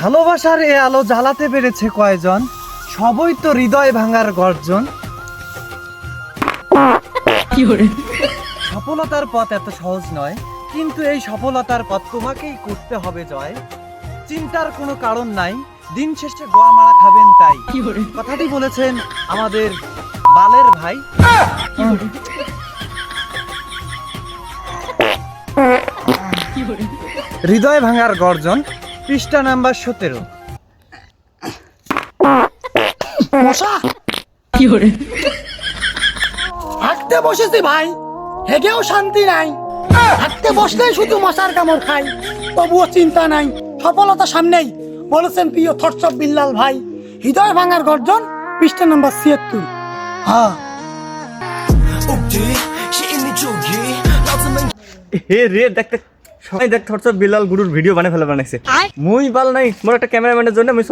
ভালোবাসার এ আলো জ্বালাতে পেরেছে কয়জন, সবই তো হৃদয় ভাঙার গর্জন। সফলতার পথ এত সহজ নয়, কিন্তু এই সফলতার পথ তোমাকেই করতে হবে জয়। চিন্তার কোনো কারণ নাই, দিন শেষে গোয়া মারা খাবেন তাই। কথাটি বলেছেন আমাদের বালের ভাই। হৃদয় ভাঙার গর্জন, পৃষ্ঠা নাম্বার 17। মশা হাঁটতে বসেছি ভাই, হেগেও শান্তি নাই। হাঁটতে বসলেই শুধু মশার কামড় খাই, তবুও চিন্তা নাই, সফলতা সামনেই। বলেছেন প্রিয় থটস অফ বিল্লাল ভাই। হৃদয় ভাঙার গর্জন, পৃষ্ঠা নাম্বার 76। হ্যাঁ হে রে দেখতে সবাই দেখ থটস অফ বিল্লাল গুরুর ভিডিও বানাইছে। মুই বাল নাই, মোর একটা ক্যামেরাম্যানের জন্য আমি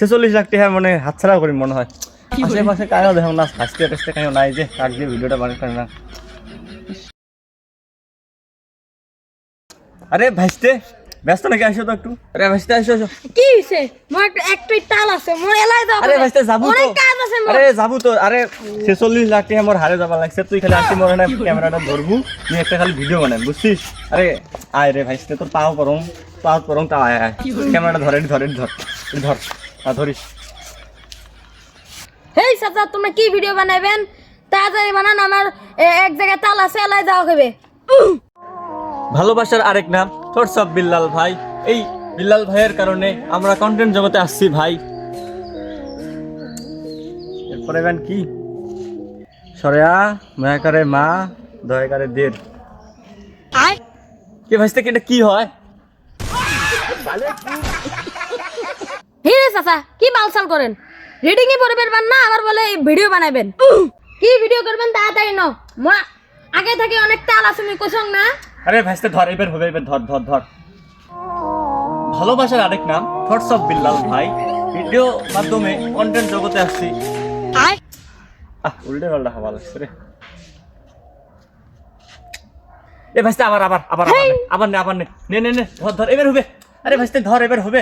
46 লাখ টাকা মানে হাতছাড়া করি মনে হয়। আশেপাশে কায়ও দেখো না, ফার্স্ট টেস্টে কায়ও নাই যে কাট দিয়ে ভিডিওটা বানাতে না। আরে ভাইস্তে ব্যস্ত নাকি? আসো তো একটু। আরে ভাইস্তে আসো। কি হইছে? মোর একটাই তাল আছে, মোর এলাই দাও। আরে ভাইস্তে যাবো তো। অনেক কাজ আছে মোর। আরে যাবো তো। আরে 46 লাখ টাকা মোর হারে যাবা লাগছে, তুই খালি আসি মোর না ক্যামেরাটা ধরবু, তুই একটা খালি ভিডিও বানাই, বুঝছিস? আরে আয় রে ভাইস্তে, তোর পাও পরং তা আয় ক্যামেরাটা ধর ধরিস। হেই চাচা, তোমরা কি ভিডিও বানাবেন? তাড়াতাড়ি বানান, আমার এক জায়গায় তাল আছে, এলাই দাও হবে। ভালোবাসার আরেক নাম থটস অফ বিল্লাল ভাই। এই বিল্লাল ভাইয়ের কারণে আমরা কন্টেন্ট জগতে আসছি ভাই। এরপরে গান কি? সরেয়া মায়াকারে মা দয়াকারে দের। কি ভাইস্তে কি এটা কি হয়? হে রে চাচা, কি বালসাল করেন? রিডিং এ পড়বেন না, আবার বলে ভিডিও বানাবেন। কি ভিডিও করবেন তাড়াতাড়ি ন, মোর আগে থেকে অনেক তাল আছে, আমি কইছং না। আরে ভাইস্তে ধর, এবার হবে, এবার ধর। ভালোবাসার আরেক নাম থটস অফ বিল্লাল ভাই। ভিডিও মাধ্যমে কন্টেন্ট জগতে আসছি। উল্টে পাল্টা হওয়া লাগছে রে। এ ভাইস্তে আবার নে ধর এবার হবে। আরে ভাইস্তে ধর, এবার হবে।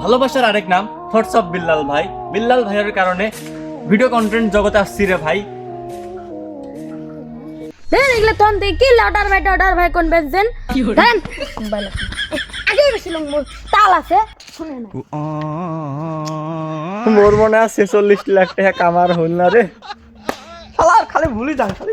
ভালোবাসার আরেক নাম থটস অফ বিল্লাল ভাই। বিল্লাল ভাইয়ের কারণে ভিডিও কন্টেন্ট জগতে আসছি রে ভাই। দেন এগুলা তখন দেখি অর্ডার ভাই কোন বেচছেন দেন মোবাইল আছে আগে বেশিলাম, মোর তাল আছে শুনে না। মোর মনে আছে 46 লাখ টাকা কামার হল না রে শালা, খালি ভুলি যান খালি